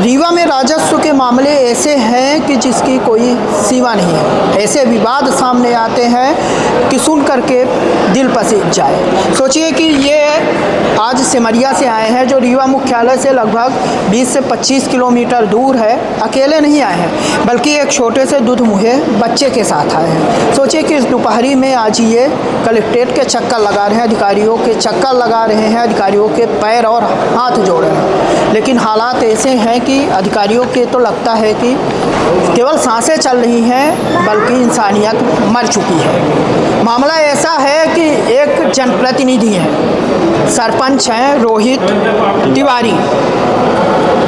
रीवा में राजस्व के मामले ऐसे हैं कि जिसकी कोई सीमा नहीं है। ऐसे विवाद सामने आते हैं कि सुन करके दिल पसीज जाए। सोचिए कि ये आज सिमरिया से आए हैं, जो रीवा मुख्यालय से लगभग 20 से 25 किलोमीटर दूर है। अकेले नहीं आए हैं, बल्कि एक छोटे से दुधमुहे बच्चे के साथ आए हैं। सोचिए कि इस दोपहरी में आज ये कलेक्ट्रेट के चक्कर लगा रहे हैं, अधिकारियों के चक्कर लगा रहे हैं, अधिकारियों के पैर और हाथ जोड़ रहे हैं। लेकिन हालात ऐसे हैं कि अधिकारियों के तो लगता है कि केवल सांसें चल रही हैं, बल्कि इंसानियत मर चुकी है। मामला ऐसा है कि एक जनप्रतिनिधि है, सरपंच हैं रोहित तिवारी।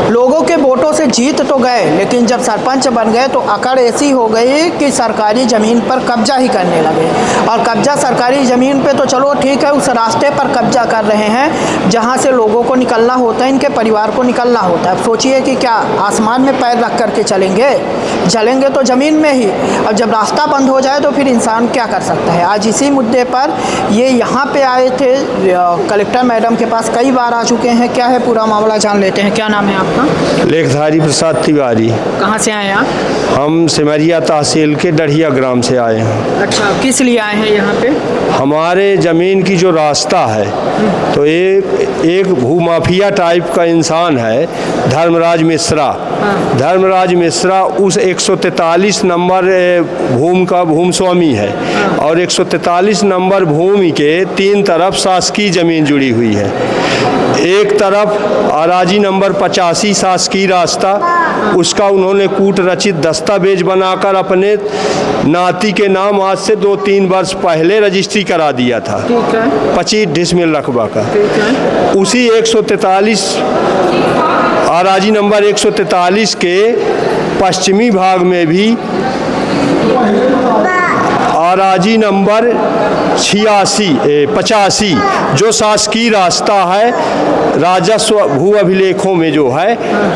लोगों के वोटों से जीत तो गए, लेकिन जब सरपंच बन गए तो अकड़ ऐसी हो गई कि सरकारी ज़मीन पर कब्जा ही करने लगे। और कब्जा सरकारी ज़मीन पे तो चलो ठीक है, उस रास्ते पर कब्जा कर रहे हैं जहां से लोगों को निकलना होता है, इनके परिवार को निकलना होता है। अब सोचिए कि क्या आसमान में पैर रख करके चलेंगे? चलेंगे तो ज़मीन में ही। अब जब रास्ता बंद हो जाए तो फिर इंसान क्या कर सकता है। आज इसी मुद्दे पर ये यहाँ पे आए थे, कलेक्टर मैडम के पास कई बार आ चुके हैं। क्या है पूरा मामला, जान लेते हैं। क्या नाम है आपका? लेखधारी प्रसाद तिवारी। कहाँ से आए आप? हम सिमरिया तहसील के डढ़िया ग्राम से आए हैं। अच्छा, किस लिए आए हैं यहाँ पे? हमारे ज़मीन की जो रास्ता है, तो एक भूमाफिया टाइप का इंसान है, धर्मराज मिश्रा। धर्मराज मिश्रा उस 143 नंबर भूमि का भूमि स्वामी है। और 143 नंबर भूमि के 3 तरफ शासकीय ज़मीन जुड़ी हुई है। एक तरफ अराजी नंबर 85 शासकीय रास्ता, उसका उन्होंने कूट रचित दस्तावेज बनाकर अपने नाती के नाम आज से 2-3 वर्ष पहले रजिस्ट्री करा दिया था। 25 डिसमिल रकबा का। उसी 143 अराजी नंबर 143 के पश्चिमी भाग में भी अराजी नंबर 85 जो शासकीय रास्ता है, राजस्व भू अभिलेखों में जो है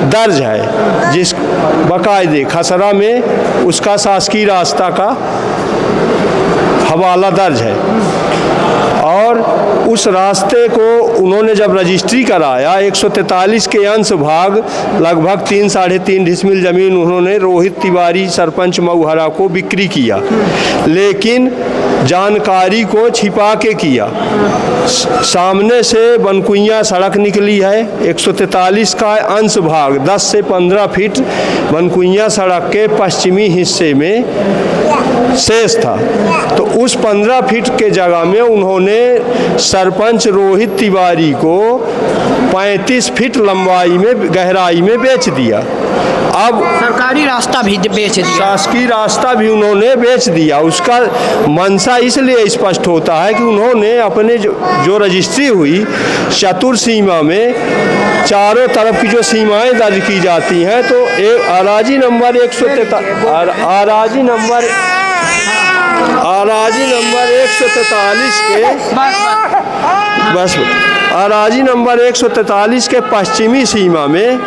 दर्ज है, जिस बाकायदे खसरा में उसका शासकीय रास्ता का हवाला दर्ज है। और उस रास्ते को उन्होंने जब रजिस्ट्री कराया, 143 के अंश भाग लगभग 3-3.5 डिसमिल ज़मीन उन्होंने रोहित तिवारी सरपंच मऊहरा को बिक्री किया, लेकिन जानकारी को छिपा के किया। सामने से बनकुइया सड़क निकली है, 143 का अंश भाग 10 से 15 फीट बनकुइया सड़क के पश्चिमी हिस्से में शेष था। तो उस 15 फीट के जगह में उन्होंने सरपंच रोहित तिवारी को 35 फीट लंबाई में गहराई में बेच दिया। अब सरकारी रास्ता भी बेच दिया, शासकीय रास्ता भी उन्होंने बेच दिया। उसका मंशा इसलिए स्पष्ट होता है कि उन्होंने अपने जो रजिस्ट्री हुई चतुर सीमा में, चारों तरफ की जो सीमाएं दर्ज की जाती हैं, तो एक अराजी नंबर 143 के अराजी नंबर 143 के पश्चिमी सीमा में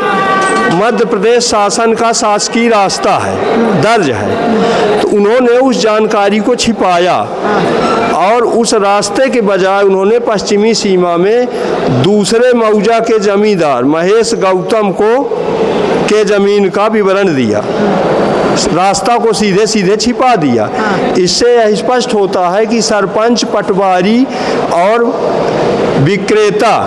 मध्य प्रदेश शासन का शासकीय रास्ता है, दर्ज है। तो उन्होंने उस जानकारी को छिपाया और उस रास्ते के बजाय उन्होंने पश्चिमी सीमा में दूसरे मौजा के जमींदार महेश गौतम के ज़मीन का विवरण दिया, रास्ता को सीधे सीधे छिपा दिया। इससे यह स्पष्ट होता है कि सरपंच, पटवारी और विक्रेता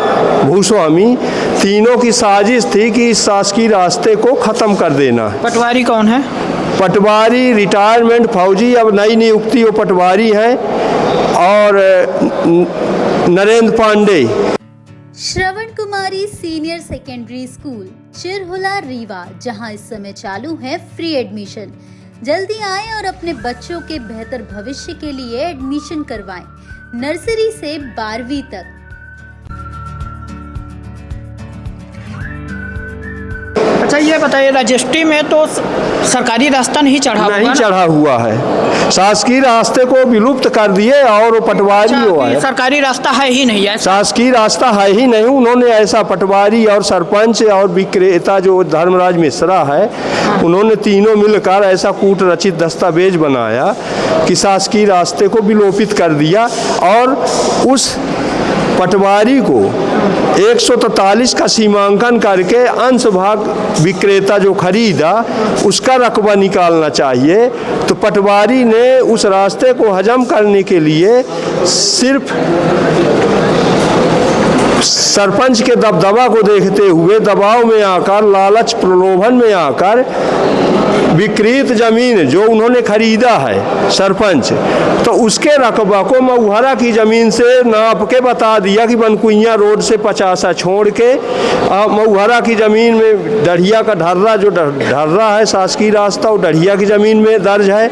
भूस्वामी तीनों की साजिश थी कि इस शासकीय रास्ते को ख़त्म कर देना। पटवारी कौन है? पटवारी रिटायरमेंट फौजी, अब नई नियुक्ति वो पटवारी हैं, और नरेंद्र पांडे। श्रवण कुमारी senior secondary school Chirhula Rewa, जहां इस समय चालू है फ्री एडमिशन। जल्दी आएं और अपने बच्चों के बेहतर भविष्य के लिए एडमिशन करवाएं। नर्सरी से 12वीं तक। अच्छा, ये बताइए, रजिस्ट्री में तो सरकारी रास्ता नहीं चढ़ा हुआ है। शासकीय रास्ते को विलुप्त कर दिए और वो पटवारी हुआ है। सरकारी रास्ता है ही नहीं है, शासकीय रास्ता है ही नहीं। उन्होंने ऐसा पटवारी और सरपंच और विक्रेता जो धर्मराज मिश्रा है, उन्होंने तीनों मिलकर ऐसा कूट रचित दस्तावेज बनाया कि शासकीय रास्ते को विलोपित कर दिया। और उस पटवारी को 143 का सीमांकन करके अंश भाग विक्रेता जो खरीदा उसका रकबा निकालना चाहिए। तो पटवारी ने उस रास्ते को हजम करने के लिए सिर्फ सरपंच के दबदबा को देखते हुए दबाव में आकर, लालच प्रलोभन में आकर विक्रीत जमीन जो उन्होंने खरीदा है सरपंच, तो उसके रकबा को मऊहरा की ज़मीन से नाप के बता दिया कि बनकुइया रोड से 50 छोड़ के मऊहरा की ज़मीन में डढ़िया का ढर्रा, जो ढर्रा है शासकीय रास्ता, वो डढ़िया की ज़मीन में दर्ज है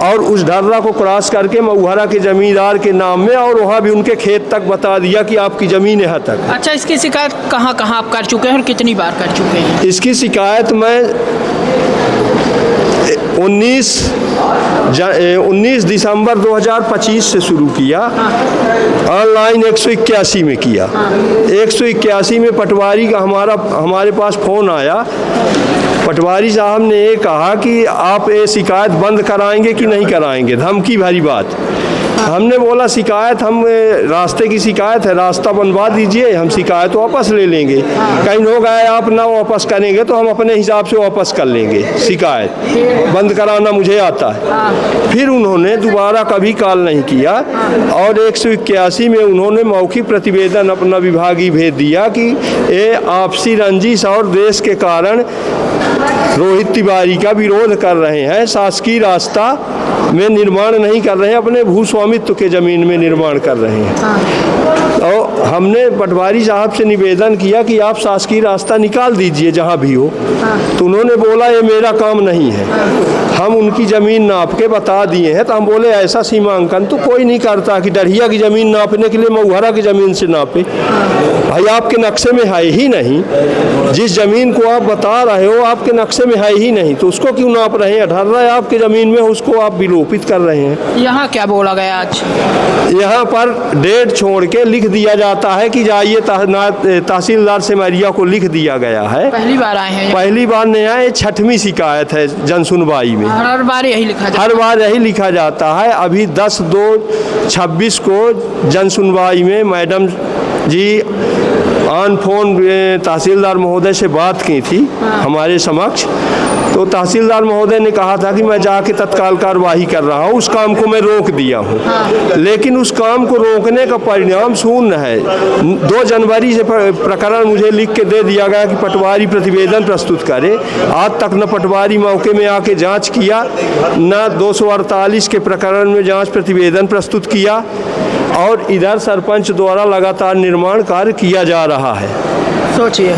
और उस ढर्रा को क्रॉस करके मऊहरा के ज़मींदार के नाम में, और वहाँ भी उनके खेत तक बता दिया कि आपकी ज़मीन यहाँ तक। अच्छा, इसकी शिकायत कहाँ कहाँ आप कर चुके हैं और कितनी बार कर चुके हैं? इसकी शिकायत मैं 19 दिसंबर 2025 से शुरू किया, ऑनलाइन 181 में किया। 181 में पटवारी का हमारे पास फ़ोन आया। पटवारी साहब ने ये कहा कि आप ये शिकायत बंद कराएंगे कि नहीं कराएंगे, धमकी भरी बात। हमने बोला शिकायत, हम रास्ते की शिकायत है, रास्ता बनवा दीजिए, हम शिकायत वापस ले लेंगे। कहीं हो गए आप ना वापस करेंगे तो हम अपने हिसाब से वापस कर लेंगे, शिकायत बंद कराना मुझे आता है। फिर उन्होंने दोबारा कभी कॉल नहीं किया और 181 में उन्होंने मौखिक प्रतिवेदन अपना विभागीय भेज दिया कि ये आपसी रंजिश और देश के कारण रोहित तिवारी का विरोध कर रहे हैं, शासकीय रास्ता में निर्माण नहीं कर रहे हैं, अपने भूस्वामित्व के ज़मीन में निर्माण कर रहे हैं। तो हमने पटवारी साहब से निवेदन किया कि आप शासकीय रास्ता निकाल दीजिए जहाँ भी हो। तो उन्होंने बोला ये मेरा काम नहीं है, हम उनकी ज़मीन नाप के बता दिए हैं। तो हम बोले ऐसा सीमांकन तो कोई नहीं करता कि डढ़िया की ज़मीन नापने के लिए मऊहरा की ज़मीन से नापे। भाई आपके नक्शे में है ही नहीं, जिस ज़मीन को आप बता रहे हो आपके नक्शे में है ही नहीं, तो उसको क्यों नाप रहे हैं? ढर्रा है आपके ज़मीन में, उसको आप विलोपित कर रहे हैं। यहाँ क्या बोला गया आज? यहाँ पर डेट छोड़ के लिख दिया जाता है कि जाइए, तहसीलदार सिमरिया को लिख दिया गया है। पहली बार आए हैं? पहली बार नहीं आए, 6वीं शिकायत है जनसुनवाई में। हर बार यही लिखा जाता है? हर बार यही लिखा जाता है। अभी 10/2/26 को जनसुनवाई में मैडम जी ऑन फोन तहसीलदार महोदय से बात की थी हमारे समक्ष। तो तहसीलदार महोदय ने कहा था कि मैं जाके तत्काल कार्रवाई कर रहा हूँ, उस काम को मैं रोक दिया हूँ। लेकिन उस काम को रोकने का परिणाम शून्य है। 2 जनवरी से प्रकरण मुझे लिख के दे दिया गया कि पटवारी प्रतिवेदन प्रस्तुत करे। आज तक न पटवारी मौके में आके जांच किया, न 248 के प्रकरण में जांच प्रतिवेदन प्रस्तुत किया, और इधर सरपंच द्वारा लगातार निर्माण कार्य किया जा रहा है। सोचिए,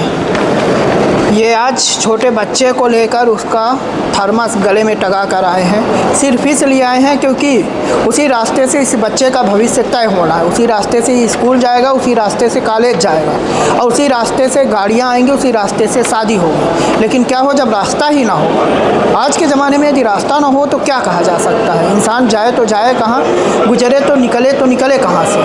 ये आज छोटे बच्चे को लेकर उसका थर्मस गले में टंगा कर आए हैं। सिर्फ इसलिए आए हैं क्योंकि उसी रास्ते से इस बच्चे का भविष्य तय होना है। उसी रास्ते से स्कूल जाएगा, उसी रास्ते से कॉलेज जाएगा, और उसी रास्ते से गाड़ियाँ आएंगी, उसी रास्ते से शादी होगी। लेकिन क्या हो जब रास्ता ही ना हो? आज के ज़माने में यदि रास्ता ना हो तो क्या कहा जा सकता है? इंसान जाए तो जाए कहाँ, गुजरे तो निकले कहाँ से?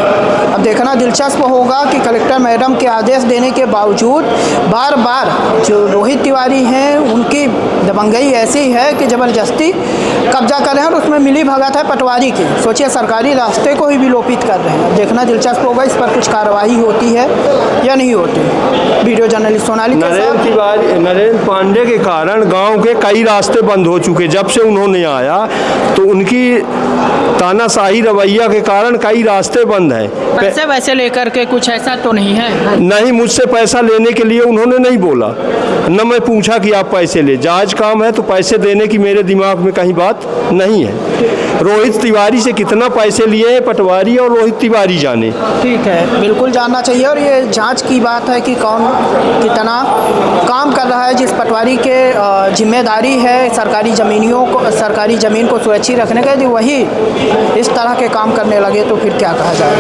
अब देखना दिलचस्प होगा कि कलेक्टर मैडम के आदेश देने के बावजूद बार बार जो रोहित तिवारी हैं उनकी दबंगई ऐसी है कि ज़बरदस्ती कब्जा कर रहे हैं, और उसमें मिली भगत है पटवारी की। सोचिए, सरकारी रास्ते को ही विलोपित कर रहे हैं। देखना दिलचस्प होगा इस पर कुछ कार्रवाई होती है या नहीं होती। वीडियो जर्नलिस्ट सोनाली नरेंद्र पांडे के कारण गांव के कई रास्ते बंद हो चुके। जब से उन्होंने आया तो उनकी तानाशाही रवैया के कारण कई रास्ते बंद हैं। पैसे वैसे लेकर के कुछ ऐसा तो नहीं है? नहीं, मुझसे पैसा लेने के लिए उन्होंने नहीं बोला, न मैं पूछा कि आप पैसे ले। जायज काम है तो पैसे देने की मेरे दिमाग में कहीं बात नहीं है। रोहित तिवारी से कितना पैसे लिए हैं पटवारी और रोहित तिवारी जाने। ठीक है, बिल्कुल जानना चाहिए। और ये जांच की बात है कि कौन कितना काम कर रहा है। जिस पटवारी के जिम्मेदारी है सरकारी ज़मीन को सुरक्षित रखने का, यदि वही इस तरह के काम करने लगे तो फिर क्या कहा जाए।